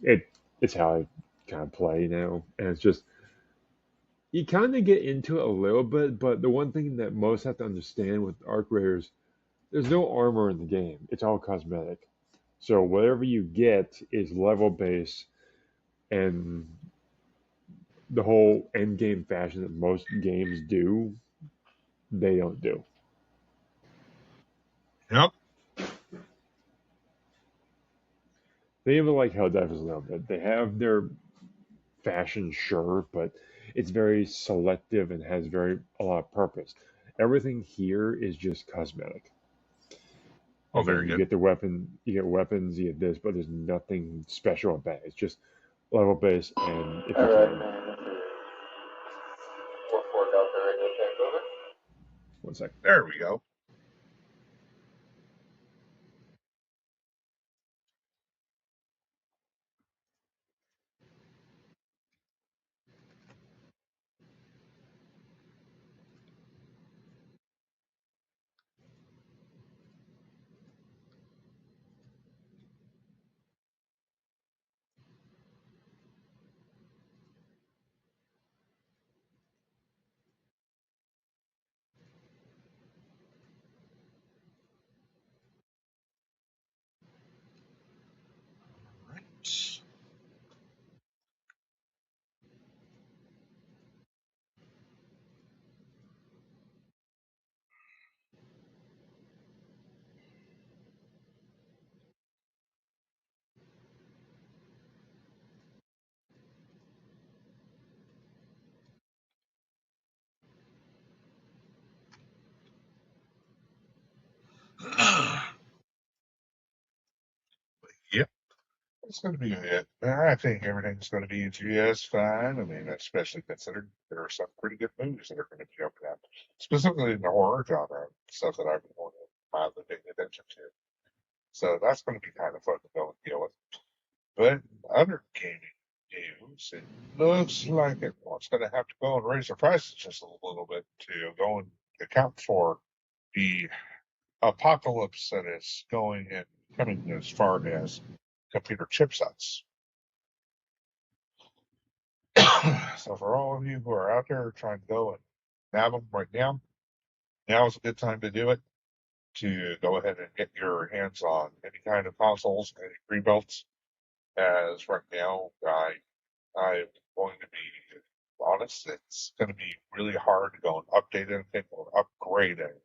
it's how I kind of play now, and it's just you kind of get into it a little bit. But the one thing that most have to understand with Arc Raiders, there's no armor in the game. It's all cosmetic. So whatever you get is level based, and the whole end game fashion that most games do, they don't do. Yep. They even like Helldivers a little bit. They have their fashion, sure, but it's very selective and has a lot of purpose. Everything here is just cosmetic. Oh, Again, very you good. get the weapon, you get weapons, you get this, but there's nothing special about it. It's just level based, and if you can, Man, this is 4-4 Delta Radio check over. one sec. There we go. Right. Yep. It's going to be it. I think everything's going to be just fine. I mean, especially considering there are some pretty good movies that are going to be up that, specifically in the horror genre, stuff that I've been wanting to mildly paying attention to. So that's going to be kind of fun to go and deal with. But other gaming news, it looks like it's going to have to go and raise the prices just a little bit to go and account for the apocalypse that is going and coming as far as computer chipsets. So for all of you who are out there trying to go and nab them right now is a good time to do it. To go ahead and get your hands on any kind of consoles, any rebuilds. As right now, I'm going to be honest, it's going to be really hard to go and update anything or upgrade it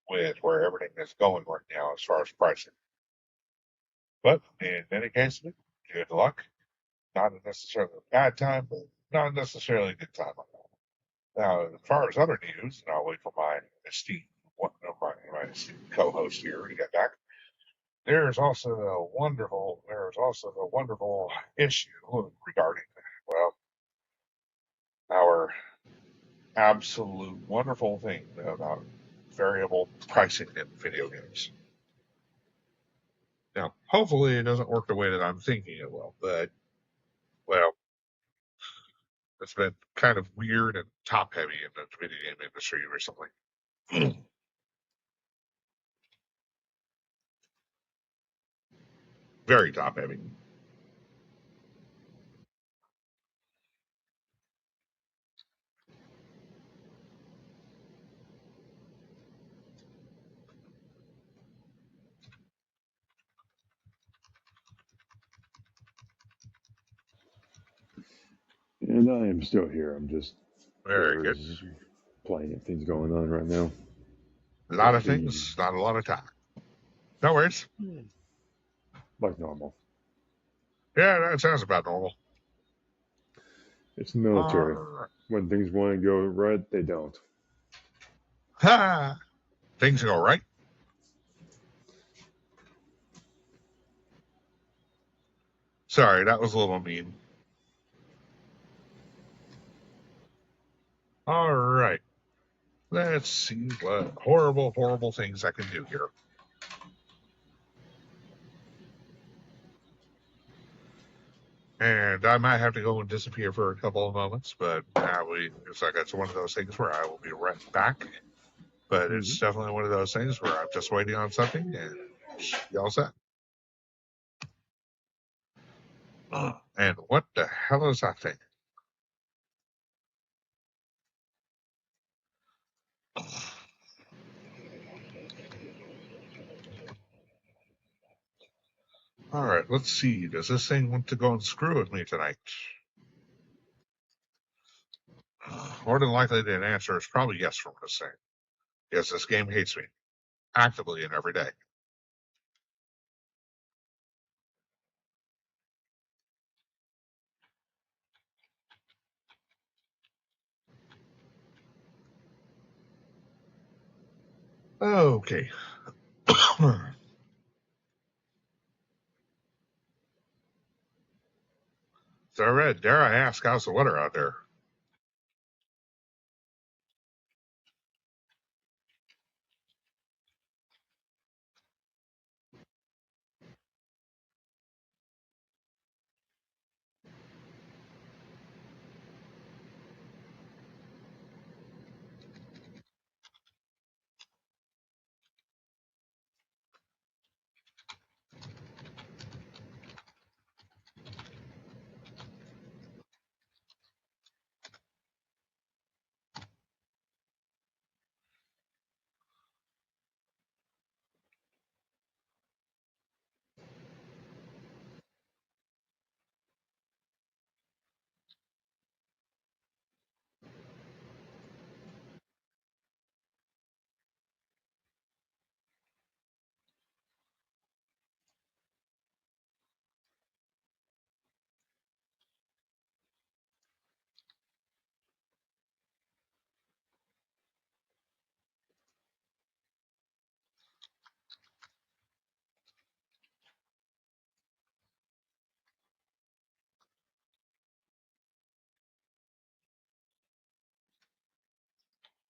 with where everything is going right now as far as pricing. But in any case, good luck. Not necessarily a bad time, but not necessarily a good time on that. Now, as far as other news, and I'll wait for my esteemed my esteemed co-host here to get back. There is also a wonderful issue regarding, well, our absolute wonderful thing about variable pricing in video games. Now, hopefully it doesn't work the way that I'm thinking it will, but, well, it's been kind of weird and top heavy in the video game industry recently. Very top heavy. And I am still here. I'm just Very good. there's plenty of things going on right now. A lot of The things, not a lot of time. No worries. like normal. Yeah, that sounds about normal. It's the military. When things want to go right, they don't. Ha! Things go right. Sorry, that was a little mean. All right. Let's see what horrible, horrible things I can do here. And I might have to go and disappear for a couple of moments, but it's like it's one of those things where I will be right back. But it's definitely one of those things where I'm just waiting on something and you all set. And what the hell is that thing? All right, let's see. Does this thing want to go and screw with me tonight? More than likely, the answer is probably yes from this thing. Yes, this game hates me. Actively and every day. Okay. So, Red, dare I ask, how's the weather out there?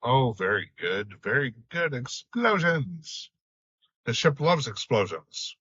Oh, very good. Very good. Explosions. The ship loves explosions.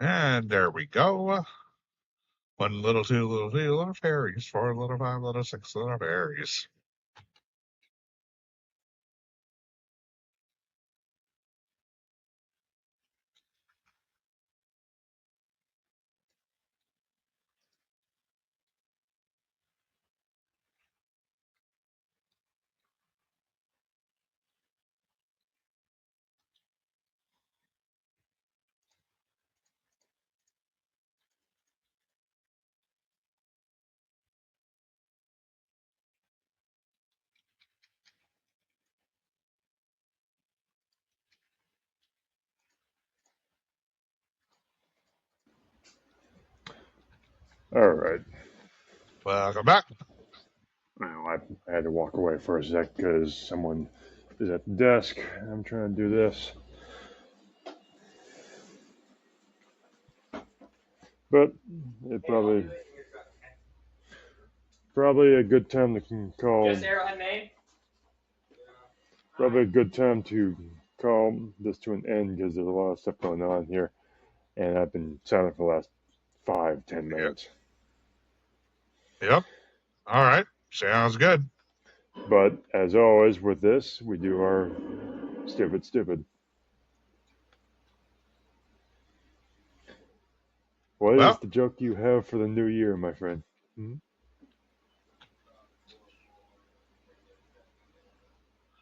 And there we go. One little, two little, three little fairies, four little, five little, six little fairies. All right. Welcome back. Well, I had to walk away for a sec because someone is at the desk. I'm trying to do this. But it probably a good time to call. Just Arrowhead Maine? Probably a good time to call this to an end because there's a lot of stuff going on here, and I've been silent for the last 5-10 minutes. Yep. All right. Sounds good. But as always, with this, we do our stupid. What is Well, the joke you have for the new year, my friend?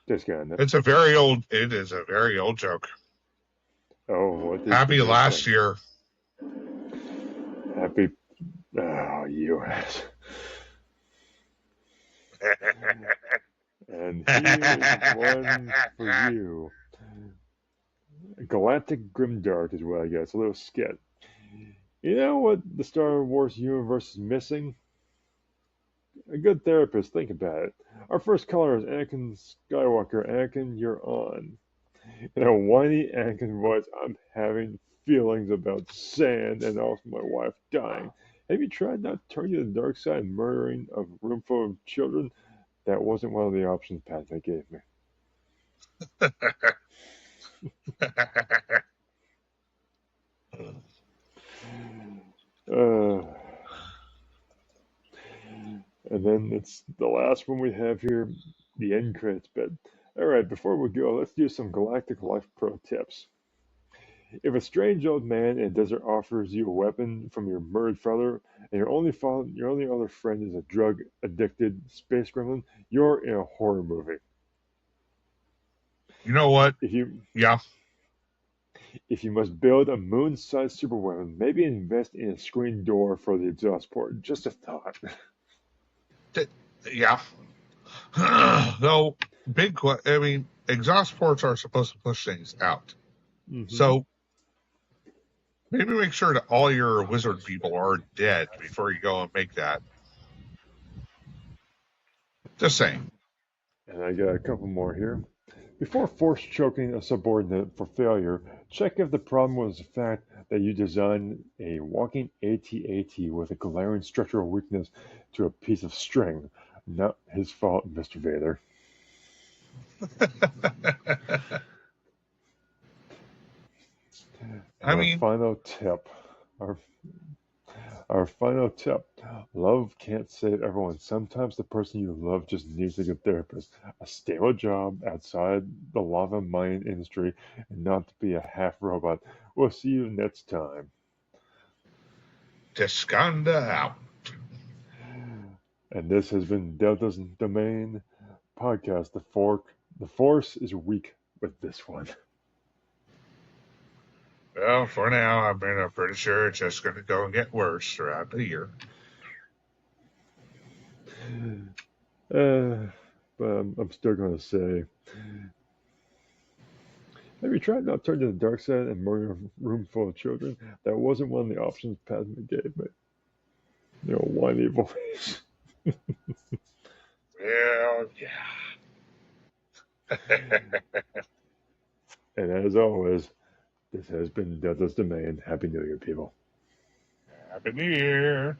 Tesconda. it is a very old joke. Oh, what is Happy the joke last then? year. Happy. Oh, you ass. And here's one for you. Galactic Grimdark is what I guess. A little skit. You know what the Star Wars universe is missing? A good therapist. Think about it. Our first caller is Anakin Skywalker. Anakin, you're on. In a whiny Anakin voice, I'm having feelings about sand and also my wife dying. Have you tried not turning to the dark side and murdering a room full of children? That wasn't one of the options Padme gave me. And then it's the last one we have here, the end credits bit. Alright, before we go, let's do some Galactic Life Pro tips. If a strange old man in a desert offers you a weapon from your murdered father, and your only other friend is a drug-addicted space gremlin, you're in a horror movie. You know what? If you must build a moon-sized superweapon, maybe invest in a screen door for the exhaust port. Just a thought. Yeah. Though, exhaust ports are supposed to push things out. Mm-hmm. So, maybe make sure that all your wizard people are dead before you go and make that. Just saying. And I got a couple more here. Before force choking a subordinate for failure, check if the problem was the fact that you designed a walking AT-AT with a glaring structural weakness to a piece of string. Not his fault, Mr. Vader. Our final tip. Love can't save everyone. Sometimes the person you love just needs a good therapist, a stable job outside the lava mining industry, and not to be a half robot. We'll see you next time. Tesconda out. And this has been Delta's Domain podcast. The Force is weak with this one. Well, for now, I'm pretty sure it's just going to go and get worse throughout the year. But I'm still going to say, have you tried not turning to the dark side and murdering a room full of children? That wasn't one of the options Padme gave me. You know, whiny voice. Well, yeah. And as always, this has been Delta's Domain. Happy New Year, people. Happy New Year.